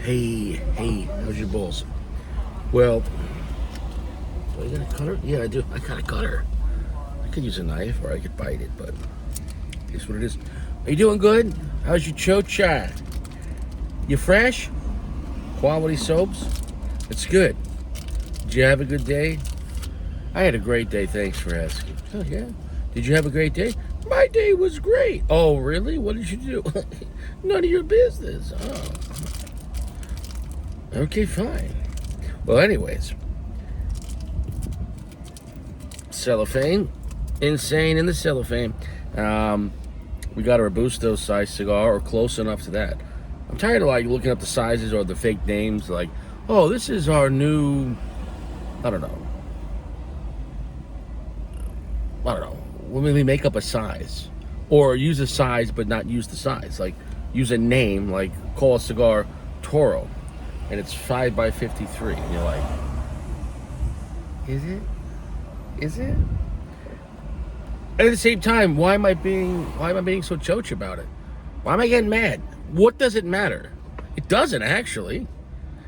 Hey, how's your balls? Well, do I got a cutter? Yeah, I do. I got a cutter. I could use a knife or I could bite it, but here's what it is. Are you doing good? How's your chocha? You fresh? Quality soaps? It's good. Did you have a good day? I had a great day, thanks for asking. Oh, yeah? Did you have a great day? My day was great. Oh, really? What did you do? None of your business. Oh. Okay, fine. Well, anyways. Cellophane. Insane in the cellophane. We got a Robusto size cigar, or close enough to that. I'm tired of like looking up the sizes or the fake names, like, oh, this is our new, I don't know. When we make up a size, or use a size but not use the size, like use a name, like call a cigar Toro, and it's 5x53, and you're like, is it? And at the same time, why am I being so choach about it? Why am I getting mad? What does it matter? It doesn't, actually.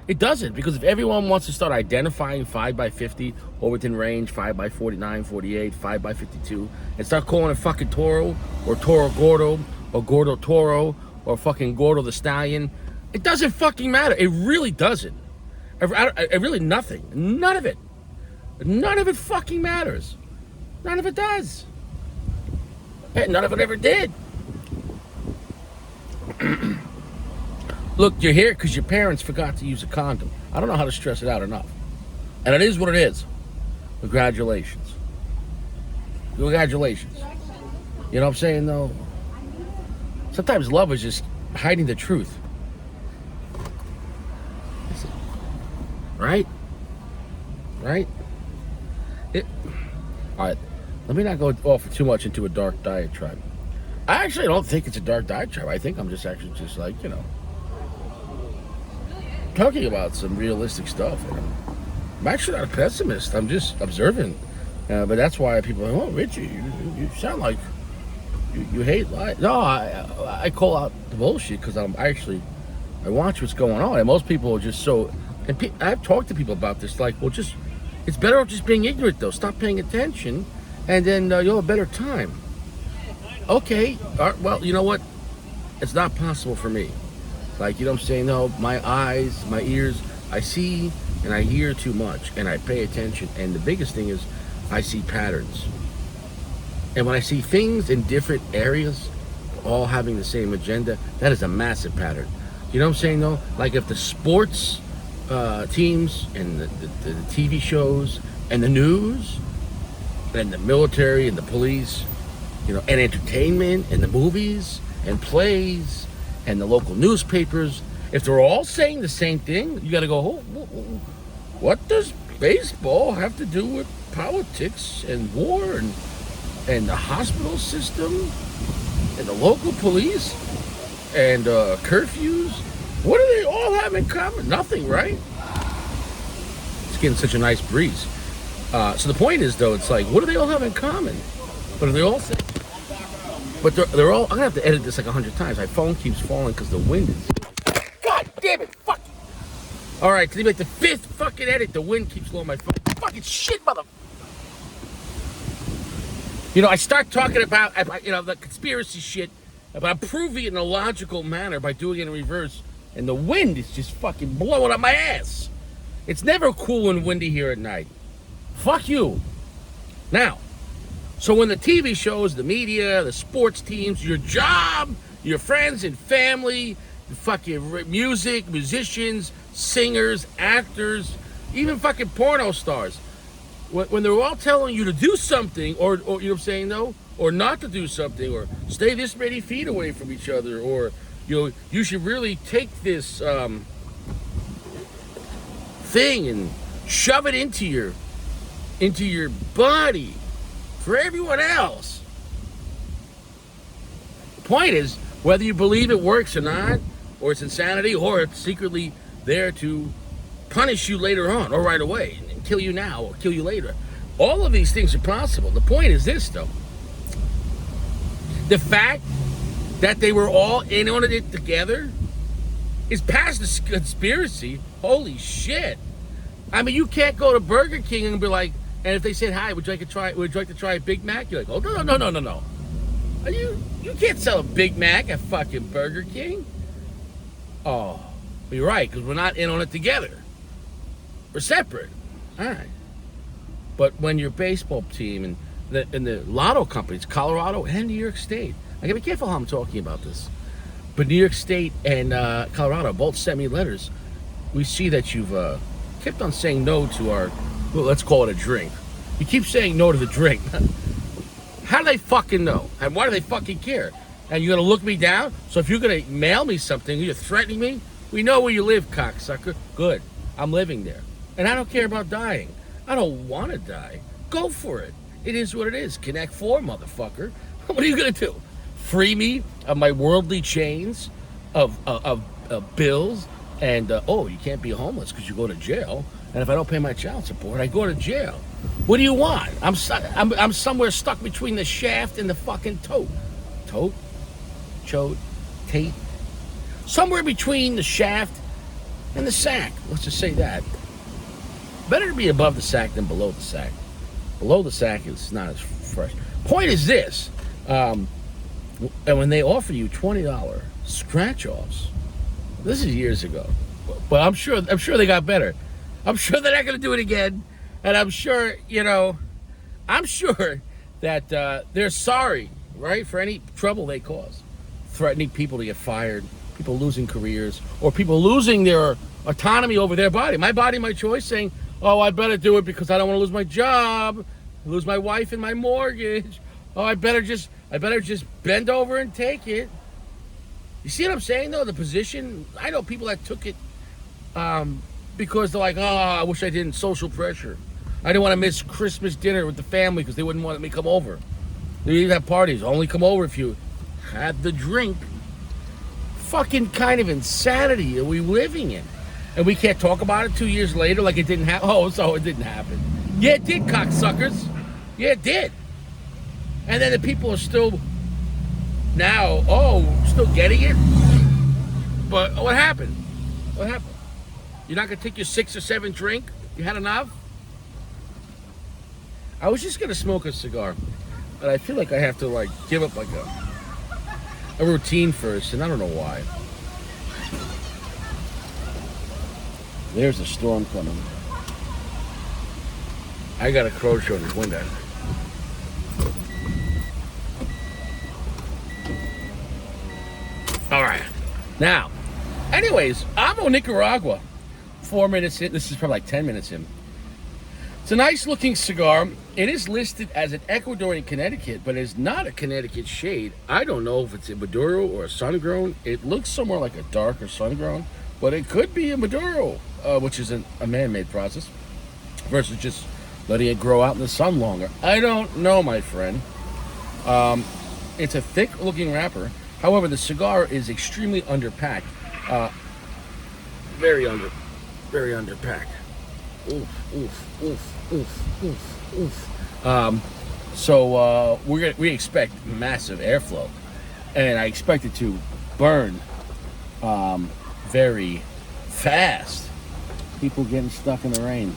It doesn't, because if everyone wants to start identifying 5x50 or within range, 5x49, 48, 5x52, and start calling it fucking Toro, or Toro Gordo, or Gordo Toro, or fucking Gordo the Stallion, it doesn't fucking matter. It really doesn't. It really nothing. None of it. None of it fucking matters. None of it does. And none of it ever did. Look, you're here because your parents forgot to use a condom. I don't know how to stress it out enough. And it is what it is. Congratulations. Congratulations. You know what I'm saying, though? Sometimes love is just hiding the truth. Right? All right. Let me not go off too much into a dark diatribe. I actually don't think it's a dark diatribe. I think I'm just like, talking about some realistic stuff. I'm actually not a pessimist. I'm just observant. But that's why people are like, oh, Richie, you sound like you hate life. No, I call out the bullshit because I watch what's going on. And most people are just so... And I've talked to people about this, like, well, it's better off just being ignorant, though. Stop paying attention, and then you'll have a better time. Okay, well, you know what? It's not possible for me. Like, you know what I'm saying? No, my eyes, my ears, I see and I hear too much, and I pay attention. And the biggest thing is I see patterns. And when I see things in different areas, all having the same agenda, that is a massive pattern. You know what I'm saying, though? Like if the sports teams and the TV shows and the news and the military and the police, and entertainment and the movies and plays and the local newspapers, if they're all saying the same thing, you got to go, what does baseball have to do with politics and war and the hospital system and the local police and curfews? What do they all have in common? Nothing, right? It's getting such a nice breeze. So the point is, though, it's like, what do they all have in common? But they all say... But they're all... I'm going to have to edit this like 100 times. My phone keeps falling because the wind is... God damn it! Fuck! All right, today like the 5th fucking edit. The wind keeps blowing my phone. Fucking shit, mother... I start talking about, the conspiracy shit, but I'm proving it in a logical manner by doing it in reverse. And the wind is just fucking blowing up my ass. It's never cool and windy here at night. Fuck you. Now, so when the TV shows, the media, the sports teams, your job, your friends and family, the fucking music, musicians, singers, actors, even fucking porno stars, when they're all telling you to do something, or you know what I'm saying, though, or not to do something, or stay this many feet away from each other, or you should really take this thing and shove it into your body for everyone else. The point is, whether you believe it works or not, or it's insanity, or it's secretly there to punish you later on, or right away, and kill you now, or kill you later. All of these things are possible. The point is this, though. The fact that they were all in on it together is past the conspiracy. Holy shit! I mean, you can't go to Burger King and be like, and if they said hi, would you like to try a Big Mac? You're like, oh no. You can't sell a Big Mac at fucking Burger King. Oh, you're right, because we're not in on it together. We're separate. All right. But when your baseball team and the lotto companies, Colorado and New York State, I gotta be careful how I'm talking about this. But New York State and Colorado both sent me letters. We see that you've kept on saying no to our, well, let's call it a drink. You keep saying no to the drink. How do they fucking know? And why do they fucking care? And you're gonna look me down? So if you're gonna mail me something, you're threatening me? We know where you live, cocksucker. Good. I'm living there. And I don't care about dying. I don't want to die. Go for it. It is what it is. Connect 4, motherfucker. What are you gonna do? Free me of my worldly chains of bills and you can't be homeless because you go to jail. And if I don't pay my child support, I go to jail. What do you want? I'm somewhere stuck between the shaft and the fucking tote. Tote? Chode? Tate? Somewhere between the shaft and the sack. Let's just say that. Better to be above the sack than below the sack. Below the sack is not as fresh. Point is this. And when they offer you $20 scratch-offs, this is years ago, but I'm sure they got better. I'm sure they're not going to do it again, and I'm sure that they're sorry, right, for any trouble they cause, threatening people to get fired, people losing careers, or people losing their autonomy over their body. My body, my choice, saying, oh, I better do it because I don't want to lose my job, lose my wife and my mortgage. Oh, I better just bend over and take it. You see what I'm saying, though? The position, I know people that took it because they're like, oh, I wish I didn't. Social pressure. I didn't want to miss Christmas dinner with the family because they wouldn't want me to come over. They have parties. Only come over if you had the drink. Fucking kind of insanity are we living in? And we can't talk about it 2 years later like it didn't happen. Oh, so it didn't happen. Yeah, it did, cocksuckers. Yeah, it did. And then the people are still now, still getting it. But what happened? What happened? You're not going to take your 6 or 7 drink? You had enough? I was just going to smoke a cigar. But I feel like I have to, give up, a routine first. And I don't know why. There's a storm coming. I got a crow show in this window. All right. Now, anyways, AVO Nicaragua. 4 minutes in. This is probably 10 minutes in. It's a nice looking cigar. It is listed as an Ecuadorian Connecticut, but it's not a Connecticut shade. I don't know if it's a Maduro or a sun-grown. It looks somewhere like a darker sun-grown, but it could be a Maduro, which is a man-made process, versus just letting it grow out in the sun longer. I don't know, my friend. It's a thick-looking wrapper. However, the cigar is extremely underpacked. Very underpacked. Oof. So we expect massive airflow, and I expect it to burn very fast. People getting stuck in the rain.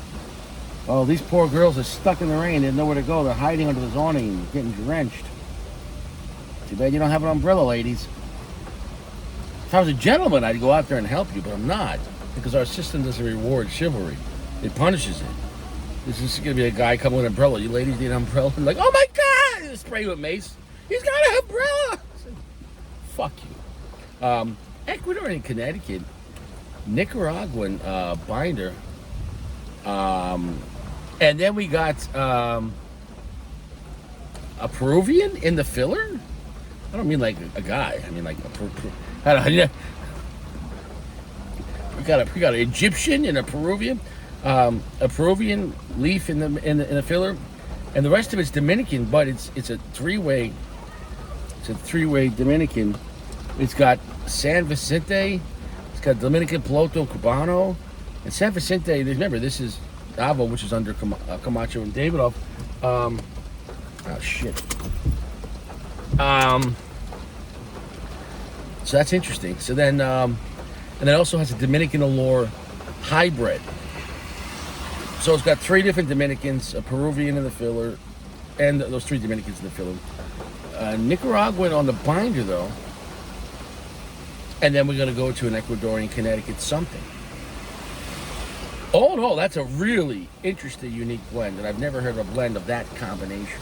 Oh, these poor girls are stuck in the rain. They have nowhere to go. They're hiding under the awning, getting drenched. Too bad you don't have an umbrella, ladies. If I was a gentleman, I'd go out there and help you, but I'm not, because our system doesn't reward chivalry. It punishes it. This is going to be a guy coming with an umbrella. You ladies need an umbrella? I'm like, oh my God! Spray you with mace. He's got an umbrella! Fuck you. Ecuador and Connecticut, Nicaraguan binder. And then we got a Peruvian in the filler? I don't mean like a guy. I mean like we got an Egyptian and a Peruvian. A Peruvian leaf in the filler, and the rest of it's Dominican, but it's a three-way. It's a three-way Dominican. It's got San Vicente, it's got Dominican Piloto Cubano, and San Vicente. Remember, this is AVO, which is under Camacho and Davidoff. Oh shit. So that's interesting. So then And it also has a Dominican Allure hybrid. So it's got 3 different Dominicans, a Peruvian in the filler, and those 3 Dominicans in the filler. Nicaraguan on the binder, though. And then we're going to go to an Ecuadorian Connecticut something. All in all, that's a really interesting, unique blend, and I've never heard of a blend of that combination.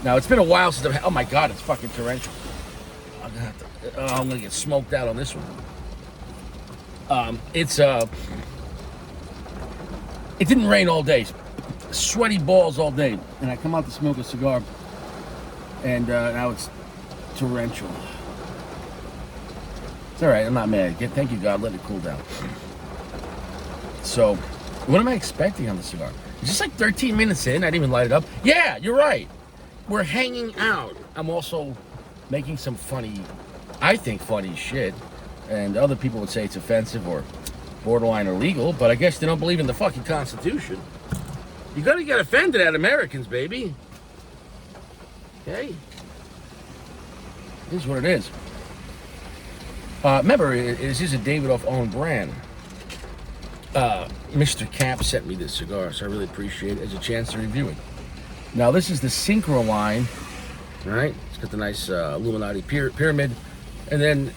Now, it's been a while since I've... Oh, my God, it's fucking torrential. I'm going to get smoked out on this one. It didn't rain all day. Sweaty balls all day. And I come out to smoke a cigar, and now it's torrential. It's all right. I'm not mad. Thank you, God. Let it cool down. So, what am I expecting on the cigar? It's just like 13 minutes in. I didn't even light it up. Yeah, you're right. We're hanging out. I'm also making some funny, I think funny shit. And other people would say it's offensive or borderline illegal, but I guess they don't believe in the fucking Constitution. You gotta get offended at Americans, baby. Okay? This is what it is. Remember, this is a Davidoff owned brand. Mr. Cap sent me this cigar, so I really appreciate it as a chance to review it. Now, this is the Synchro line, right? It's got the nice Illuminati pyramid. And then,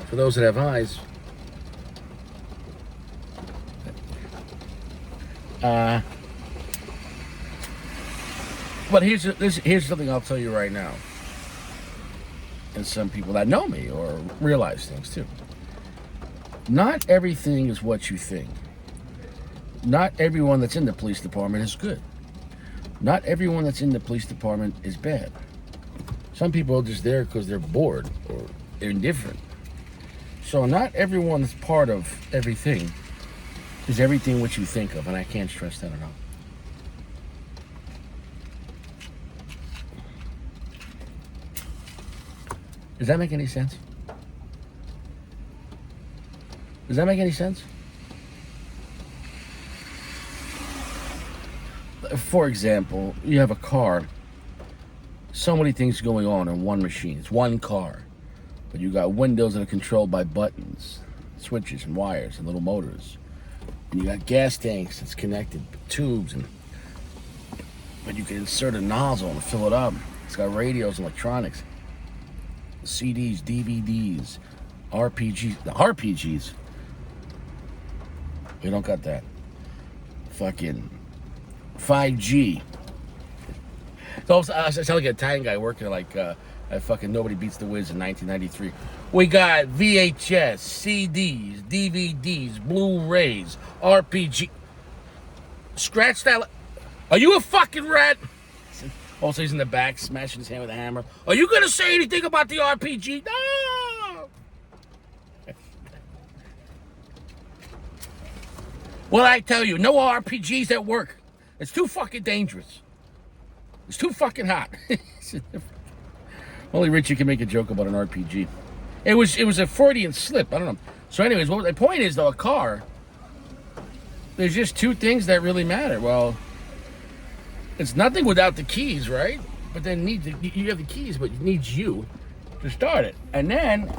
for those that have eyes, but here's something I'll tell you right now. And some people that know me or realize things too. Not everything is what you think. Not everyone that's in the police department is good. Not everyone that's in the police department is bad. Some people are just there because they're bored or they're indifferent. So not everyone that's part of everything is everything what you think of, and I can't stress that enough. Does that make any sense? Does that make any sense? For example, you have a car. So many things going on in one machine. It's one car. But you got windows that are controlled by buttons, switches and wires and little motors. And you got gas tanks that's connected, tubes, but you can insert a nozzle and fill it up. It's got radios and electronics. CDs, DVDs, RPGs. The RPGs. We don't got that. Fucking 5G. So I sound like an Italian guy working like at fucking Nobody Beats the Wiz in 1993. We got VHS, CDs, DVDs, Blu-rays, RPG. Scratch that. Are you a fucking rat? Also, he's in the back smashing his hand with a hammer. Are you going to say anything about the RPG? No! Well, I tell you, no RPGs at work. It's too fucking dangerous. It's too fucking hot. Only Richie can make a joke about an RPG. It was a Freudian slip. I don't know. So anyways, the point is, though, a car, there's just 2 things that really matter. Well, it's nothing without the keys, right? But then you have the keys, but it needs you to start it. And then,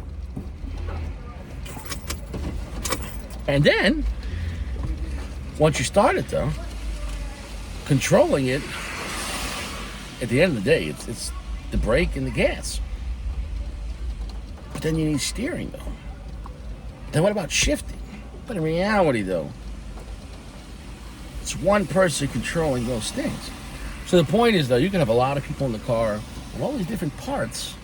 once you start it, though, controlling it, at the end of the day, it's the brake and the gas. But then you need steering, though. Then what about shifting? But in reality, though, it's one person controlling those things. So the point is, though, you can have a lot of people in the car and all these different parts,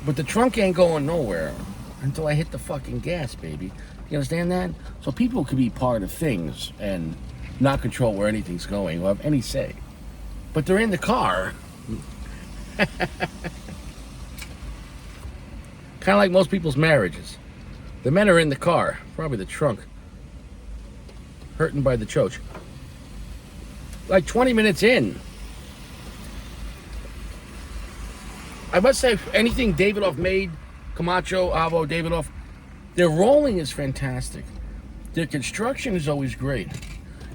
but the trunk ain't going nowhere until I hit the fucking gas, baby. You understand that? So people could be part of things and not control where anything's going or have any say. But they're in the car. Kind of like most people's marriages. The men are in the car, probably the trunk, hurting by the choach. Like 20 minutes in. I must say, anything Davidoff made, Camacho, AVO, Davidoff, their rolling is fantastic. Their construction is always great.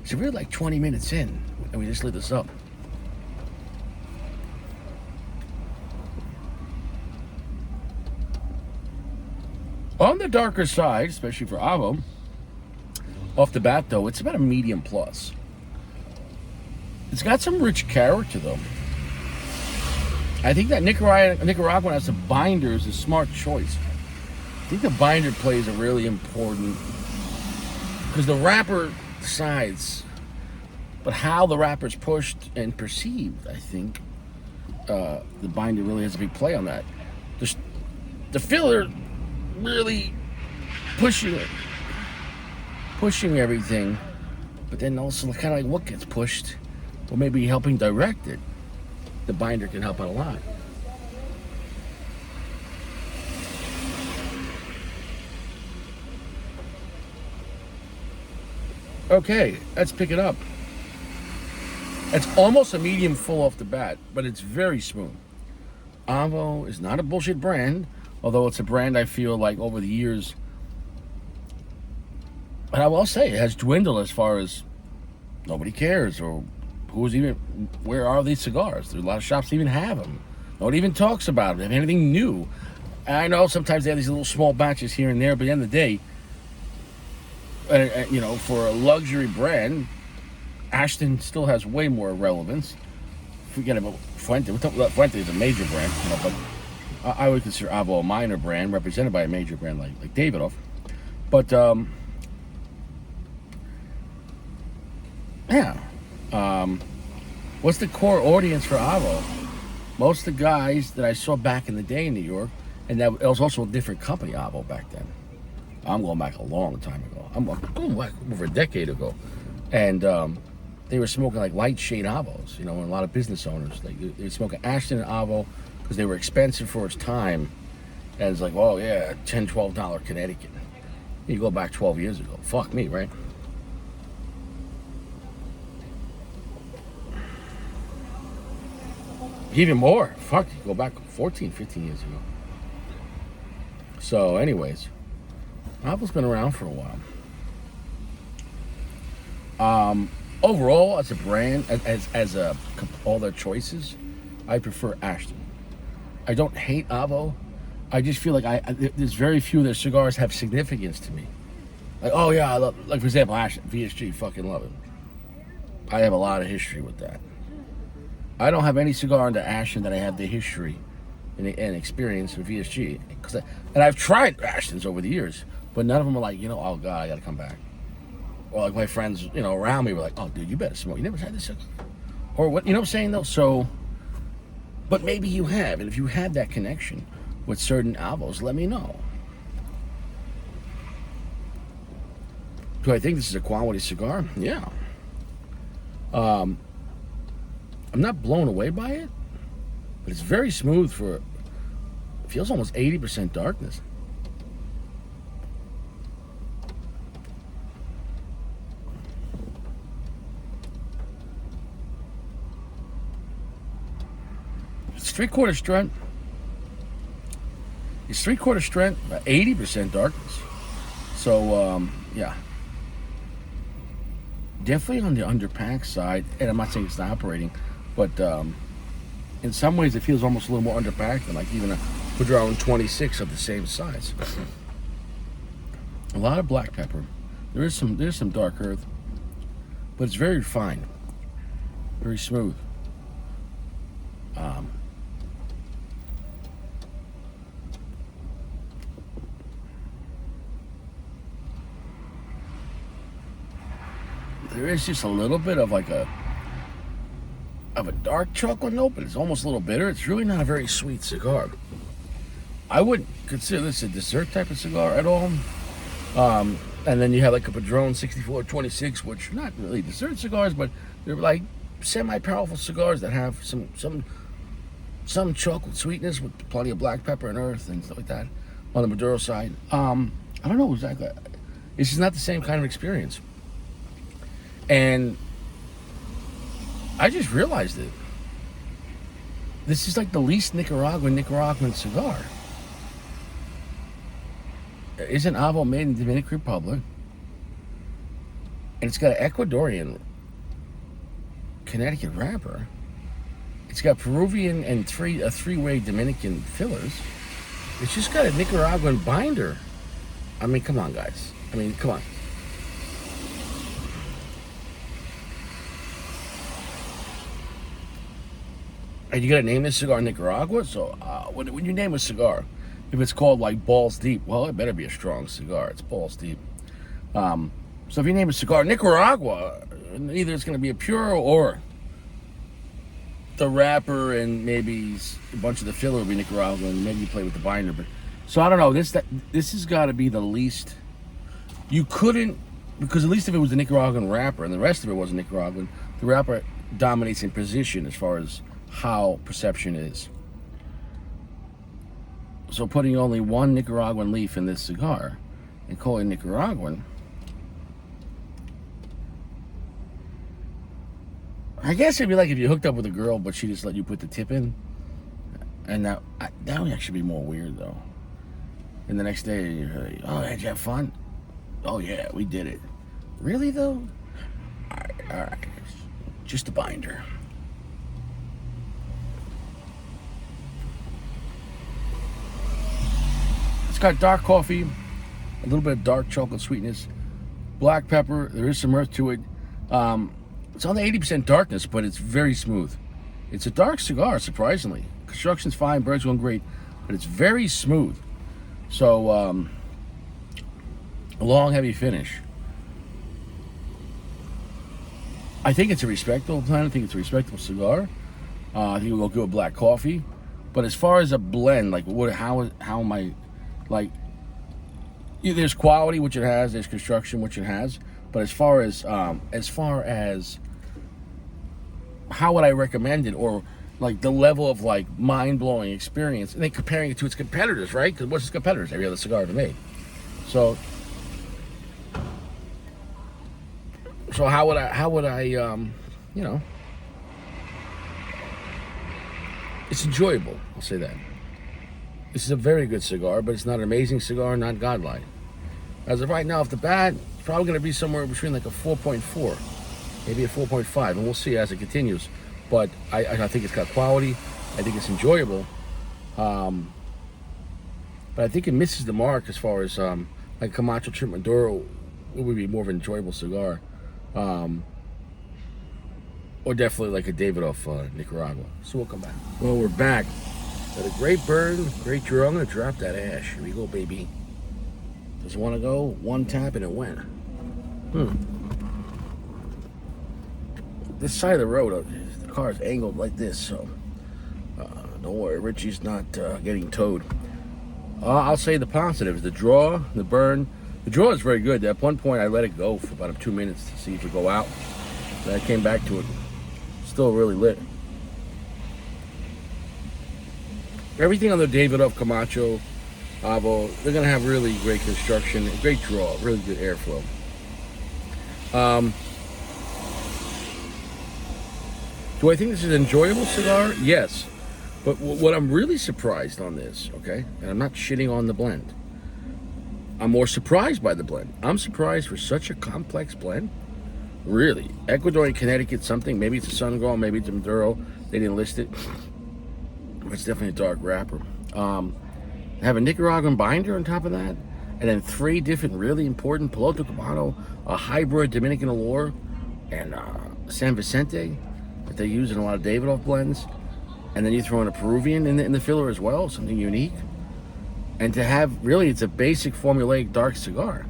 So we're like 20 minutes in, and we just lit this up. On the darker side, especially for AVO, off the bat though, it's about a medium plus. It's got some rich character though. I think that Nicaraguan as a binder is a smart choice. I think the binder plays a really important, because the wrapper decides, but how the wrapper is pushed and perceived, I think the binder really has a big play on that. The filler really pushing everything, but then also kind of like what gets pushed, or maybe helping direct it. The binder can help out a lot. Okay, let's pick it up. It's almost a medium full off the bat, but it's very smooth. AVO is not a bullshit brand, although it's a brand I feel like over the years, and I will say it has dwindled as far as nobody cares, or where are these cigars? There's a lot of shops that even have them. Nobody even talks about them. They have anything new. And I know sometimes they have these little small batches here and there, but at the end of the day, for a luxury brand, Ashton still has way more relevance. Forget about Fuente. Fuente is a major brand, but I would consider AVO a minor brand represented by a major brand like Davidoff. But yeah. What's the core audience for AVO? Most of the guys that I saw back in the day in New York, and it was also a different company, AVO, back then. I'm going back a long time ago. I'm going back over a decade ago. And they were smoking like light shade AVOs, and a lot of business owners. They were smoking Ashton and AVO because they were expensive for its time. And it's like, oh yeah, $10, $12 Connecticut. You go back 12 years ago. Fuck me, right? Even more. Fuck, you go back 14, 15 years ago. So anyways, AVO's been around for a while. Overall, as a brand, as all their choices, I prefer Ashton. I don't hate AVO. I just feel like there's very few of their cigars have significance to me. Like, oh yeah, I love, like for example, Ashton, VSG, fucking love it. I have a lot of history with that. I don't have any cigar under Ashton that I have the history and experience with VSG. And I've tried Ashtons over the years, but none of them are like, oh God, I gotta come back. Or like my friends, around me were like, oh dude, you better smoke. You never tried this cigar? Or what, what I'm saying though? So, but maybe you have, and if you have that connection with certain AVOs, let me know. Do I think this is a quality cigar? Yeah. I'm not blown away by it, but it's very smooth it feels almost 80% darkness. It's 3/4 strength. It's 3/4 strength, about 80% darkness. So, yeah. Definitely on the underpack side, and I'm not saying it's not operating, but in some ways it feels almost a little more underpacked than like even a Padron 26 of the same size. A lot of black pepper. There's some dark earth, but it's very fine, very smooth. There is just a little bit of like a dark chocolate note, but it's almost a little bitter. It's really not a very sweet cigar. I wouldn't consider this a dessert type of cigar at all. And then you have like a Padron 64 26, which are not really dessert cigars, but they're like semi-powerful cigars that have some chocolate sweetness with plenty of black pepper and earth and stuff like that on the Maduro side. I don't know exactly. It's just not the same kind of experience. And I just realized it. This is like the least Nicaraguan cigar. Isn't AVO made in the Dominican Republic? And it's got an Ecuadorian Connecticut wrapper. It's got Peruvian and a three-way Dominican fillers. It's just got a Nicaraguan binder. I mean, come on, guys. I mean, come on. And you gotta name this cigar Nicaragua. So when you name a cigar, if it's called like Balls Deep, well, it better be a strong cigar. It's Balls Deep. So if you name a cigar Nicaragua, either it's gonna be a pure or the wrapper and maybe a bunch of the filler will be Nicaraguan. Maybe you play with the binder, but so I don't know. This has got to be the least. You couldn't, because at least if it was the Nicaraguan wrapper and the rest of it wasn't Nicaraguan, the wrapper dominates in position as far as how perception is. So putting only one Nicaraguan leaf in this cigar and calling Nicaraguan, I guess it'd be like if you hooked up with a girl but she just let you put the tip in, and that would actually be more weird though. And the next day you're like, oh, did you have fun? Oh yeah, we did it. Really though? All right. Just a binder. It's got dark coffee, a little bit of dark chocolate sweetness, black pepper. There is some earth to it. It's only 80% darkness, but it's very smooth. It's a dark cigar, surprisingly. Construction's fine, bird's going great, but it's very smooth. So, a long, heavy finish. I think it's a respectable blend. I think it's a respectable cigar. I think we'll go with black coffee. But as far as a blend, like how am I, like, there's quality, which it has. There's construction, which it has. But as far as how would I recommend it, or like the level of like mind-blowing experience, and then comparing it to its competitors, right? Because what's its competitors? Every other cigar ever made. So how would I you know, it's enjoyable, I'll say that. This is a very good cigar, but it's not an amazing cigar, not godlike. As of right now, off the bat, it's probably going to be somewhere between like a 4.4, maybe a 4.5, and we'll see as it continues. But I think it's got quality. I think it's enjoyable. But I think it misses the mark as far as like Camacho Trip Maduro. It would be more of an enjoyable cigar. Or definitely like a Davidoff Nicaragua. So we'll come back. Well, we're back. Got a great burn, great draw. I'm going to drop that ash. Here we go, baby. Doesn't want to go. One tap and it went. This side of the road, the car is angled like this, so don't worry, Richie's not getting towed. I'll say the positives: the draw, the burn. The draw is very good. At one point, I let it go for about 2 minutes to see if it would go out. Then I came back to it. Still really lit. Everything on the Davidoff, Camacho, AVO, they're going to have really great construction, great draw, really good airflow. Do I think this is an enjoyable cigar? Yes. But what I'm really surprised on this, okay, and I'm not shitting on the blend, I'm more surprised by the blend. I'm surprised for such a complex blend. Really. Ecuadorian Connecticut something. Maybe it's a Sun-Grown, maybe it's a Maduro. They didn't list it. But it's definitely a dark wrapper. Have a Nicaraguan binder on top of that. And then 3 different really important Piloto Cubano, a hybrid Dominican Allure, and San Vicente that they use in a lot of Davidoff blends. And then you throw in a Peruvian in the filler as well, something unique. And to have, really, it's a basic formulaic dark cigar.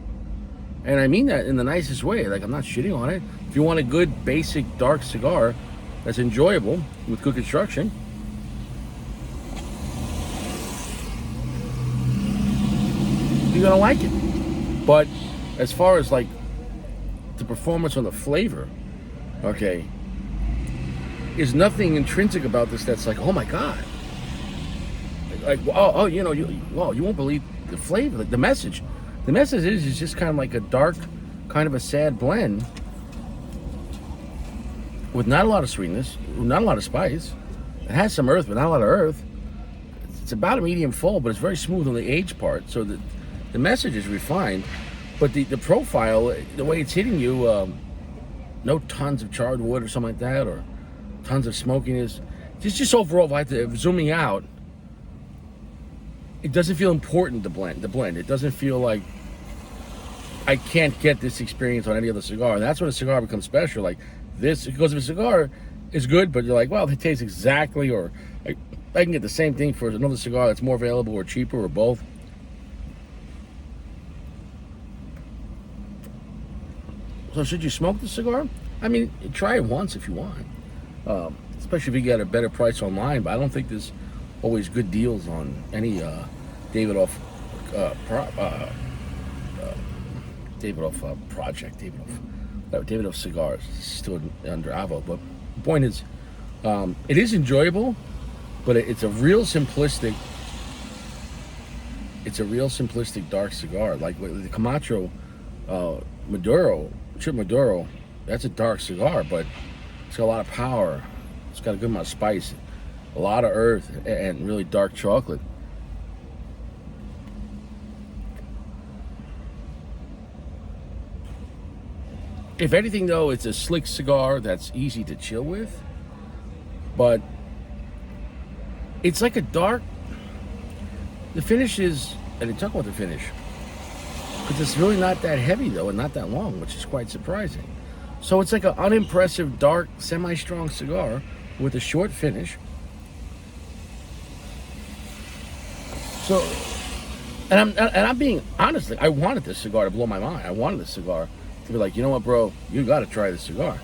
And I mean that in the nicest way. Like, I'm not shitting on it. If you want a good, basic, dark cigar that's enjoyable with good construction, you're gonna like it. But as far as like the performance on the flavor, okay, there's nothing intrinsic about this that's like, oh my god, like oh you know, you won't believe the flavor, like the message. The message is just kind of like a dark, kind of a sad blend with not a lot of sweetness, not a lot of spice. It has some earth, but not a lot of earth. It's about a medium full, but it's very smooth on the age part. So the message is refined, but the profile, the way it's hitting you, no tons of charred wood or something like that, or tons of smokiness. Just overall, if I had to, zooming out, it doesn't feel important, the blend. It doesn't feel like I can't get this experience on any other cigar. And that's when a cigar becomes special. Like this, because if a cigar is good, but you're like, well, it tastes exactly, or I can get the same thing for another cigar that's more available or cheaper or both. So should you smoke the cigar? I mean, try it once if you want. Especially if you get a better price online. But I don't think there's always good deals on any Davidoff project, Davidoff cigars. It's still under AVO. But the point is, it is enjoyable, but it's a real simplistic. It's a real simplistic dark cigar, like the Camacho Maduro. Chip Maduro, that's a dark cigar, but it's got a lot of power. It's got a good amount of spice, a lot of earth, and really dark chocolate. If anything, though, it's a slick cigar that's easy to chill with, but it's like a dark. The finish is, and they talk about the finish, because it's really not that heavy, though, and not that long, which is quite surprising. So it's like an unimpressive, dark, semi-strong cigar with a short finish. So, and I'm being honest, I wanted this cigar to blow my mind. I wanted this cigar to be like, you know what, bro, you got to try this cigar.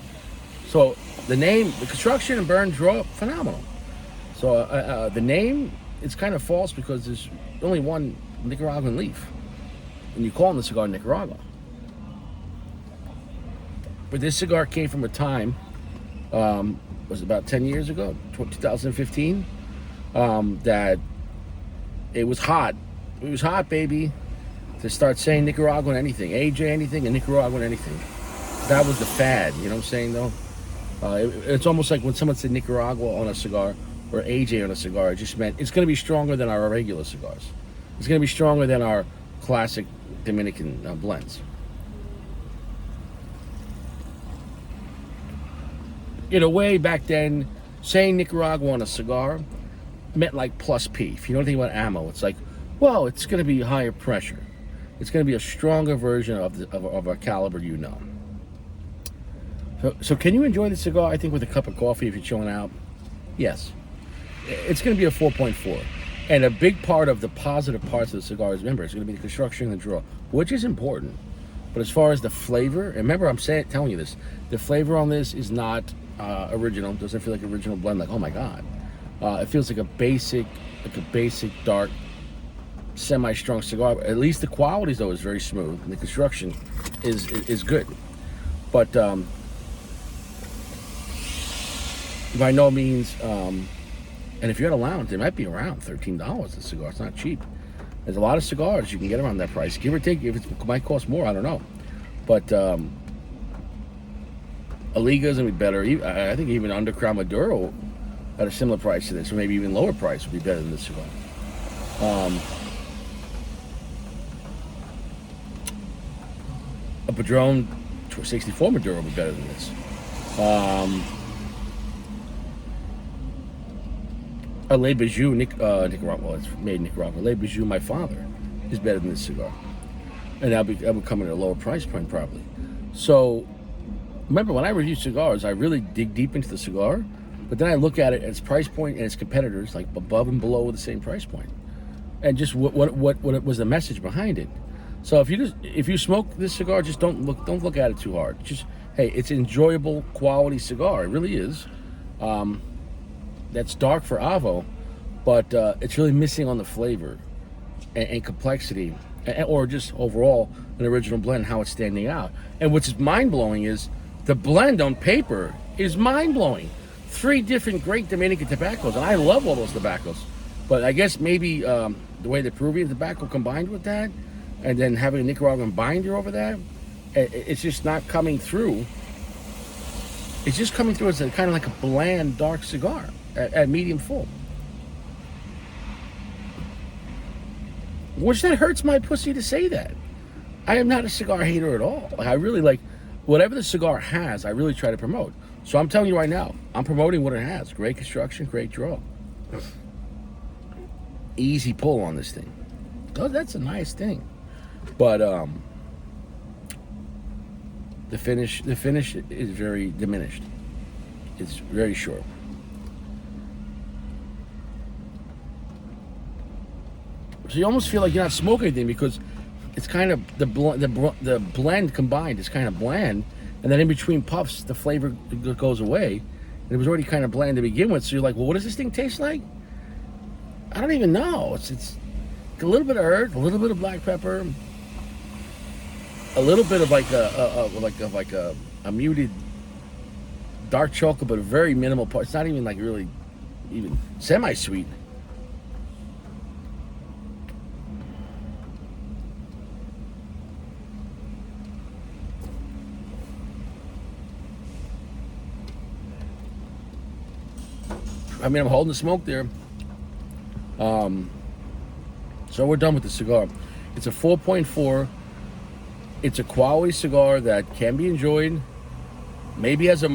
So the name, the construction and burn draw, phenomenal. So the name, it's kind of false because there's only one Nicaraguan leaf. And you call them the cigar Nicaragua. But this cigar came from a time, was about 10 years ago, 2015, that it was hot. It was hot, baby, to start saying Nicaraguan anything, AJ anything, and Nicaraguan anything. That was the fad, you know what I'm saying, though? It's almost like when someone said Nicaragua on a cigar or AJ on a cigar, it just meant it's going to be stronger than our regular cigars. It's going to be stronger than our classic Dominican blends. In a way, back then, saying Nicaragua on a cigar meant like plus P. If you know anything about ammo, it's like, well, it's going to be higher pressure. It's going to be a stronger version of a caliber you know. So can you enjoy the cigar, I think, with a cup of coffee if you're chilling out? Yes. It's going to be a 4.4. And a big part of the positive parts of the cigar is, remember, it's going to be the construction and the draw, which is important. But as far as the flavor, and remember, I'm telling you this, the flavor on this is not original. It doesn't feel like original blend. Like, oh my God, it feels like a basic dark, semi-strong cigar. At least the quality, though, is very smooth, and the construction is good. But by no means. And if you're at a lounge, it might be around $13 a cigar. It's not cheap. There's a lot of cigars you can get around that price, give or take. If it might cost more, I don't know. But Aliga's gonna be better. I think even under Crown Maduro at a similar price to this, or maybe even lower price, would be better than this cigar. A Padron 64 Maduro would be better than this. A Le Bijou, Nicaragua, well, it's made in Nicaragua. Le Bijou, my father, is better than this cigar. And that would come at a lower price point, probably. So, remember, when I review cigars, I really dig deep into the cigar, but then I look at it, its price point and its competitors, like above and below the same price point. And just what was the message behind it. So if you smoke this cigar, just don't look at it too hard. Just, hey, it's an enjoyable quality cigar. It really is. That's dark for AVO, but it's really missing on the flavor and complexity, or just overall an original blend, how it's standing out. And what's mind-blowing is the blend on paper is mind-blowing. 3 different great Dominican tobaccos, and I love all those tobaccos. But I guess maybe the way the Peruvian tobacco combined with that, and then having a Nicaraguan binder over that, it's just not coming through. It's just coming through as a kind of like a bland, dark cigar at medium full. Which that hurts my pussy to say that. I am not a cigar hater at all. Like, I really like whatever the cigar has, I really try to promote. So I'm telling you right now, I'm promoting what it has. Great construction, great draw. Easy pull on this thing. Oh, that's a nice thing. But The finish is very diminished. It's very short. So you almost feel like you're not smoking anything because it's kind of the blend combined is kind of bland, and then in between puffs the flavor goes away, and it was already kind of bland to begin with. So you're like, well, what does this thing taste like? I don't even know. It's a little bit of herb, a little bit of black pepper, a little bit of like a muted dark chocolate, but a very minimal part. It's not even like really even semi-sweet. I mean, I'm holding the smoke there. So we're done with the cigar. It's a 4.4. It's a quality cigar that can be enjoyed. Maybe as a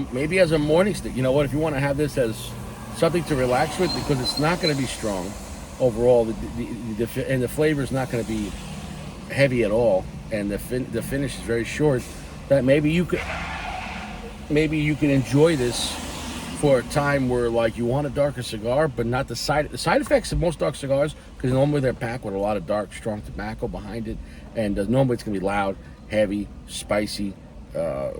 morning stick. You know what? If you want to have this as something to relax with, because it's not going to be strong overall, and the flavor is not going to be heavy at all, and the finish is very short. That maybe you can enjoy this for a time where like you want a darker cigar, but not the side effects of most dark cigars, because normally they're packed with a lot of dark, strong tobacco behind it, and normally it's gonna be loud, heavy, spicy, a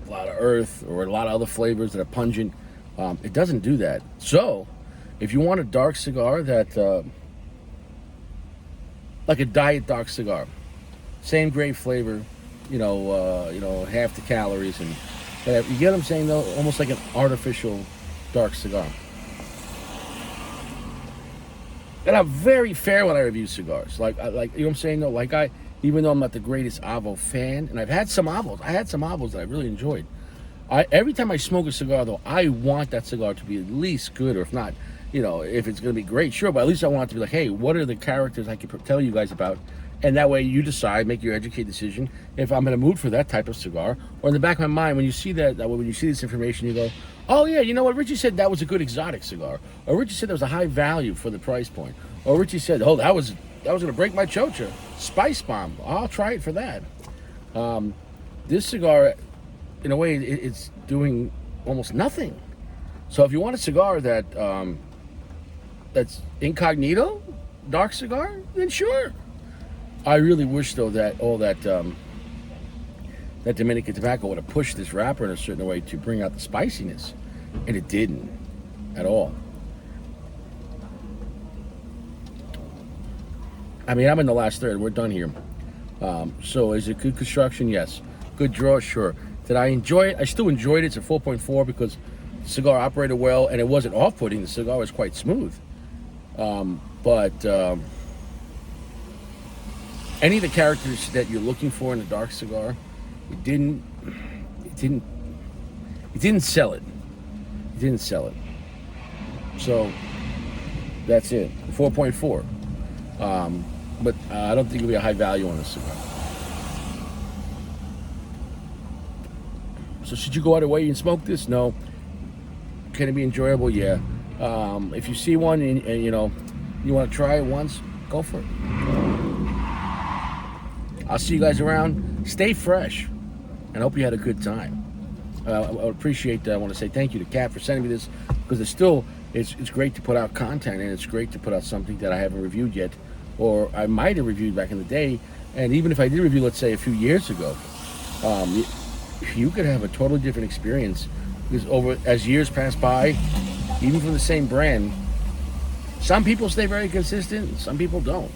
lot of earth or a lot of other flavors that are pungent. It doesn't do that. So, if you want a dark cigar that, like a diet dark cigar, same great flavor, half the calories and. You get what I'm saying, though? Almost like an artificial dark cigar. And I'm very fair when I review cigars. Like you know what I'm saying, though? Like even though I'm not the greatest AVO fan, and I've had some AVOs. I had some AVOs that I really enjoyed. Every time I smoke a cigar, though, I want that cigar to be at least good, or if not, if it's going to be great, sure. But at least I want it to be like, hey, what are the characters I can tell you guys about? And that way you decide, make your educated decision if I'm in a mood for that type of cigar. Or in the back of my mind, when you see when you see this information, you go, oh yeah, you know what, Richie said that was a good exotic cigar. Or Richie said that was a high value for the price point. Or Richie said, oh, that was going to break my chocha. Spice bomb. I'll try it for that. This cigar, in a way, it's doing almost nothing. So if you want a cigar that's incognito, dark cigar, then sure. I really wish, though, that that Dominican tobacco would have pushed this wrapper in a certain way to bring out the spiciness, and it didn't at all. I mean, I'm in the last third. We're done here. So is it good construction? Yes. Good draw? Sure. Did I enjoy it? I still enjoyed it. It's a 4.4 because the cigar operated well, and it wasn't off-putting. The cigar was quite smooth. Any of the characters that you're looking for in a dark cigar, it didn't sell it. It didn't sell it. So that's it. 4.4. But I don't think it'll be a high value on this cigar. So should you go out of your way and smoke this? No. Can it be enjoyable? Yeah. If you see one and you want to try it once, go for it. I'll see you guys around. Stay fresh, and I hope you had a good time. I would appreciate that. I want to say thank you to Kat for sending me this, because it's great to put out content, and it's great to put out something that I haven't reviewed yet, or I might have reviewed back in the day. And even if I did review, let's say, a few years ago, you could have a totally different experience, because as years pass by, even from the same brand, some people stay very consistent, some people don't.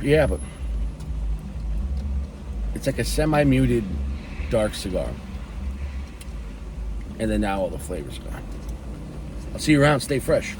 Yeah, but it's like a semi-muted dark cigar. And then now all the flavor's gone. I'll see you around. Stay fresh.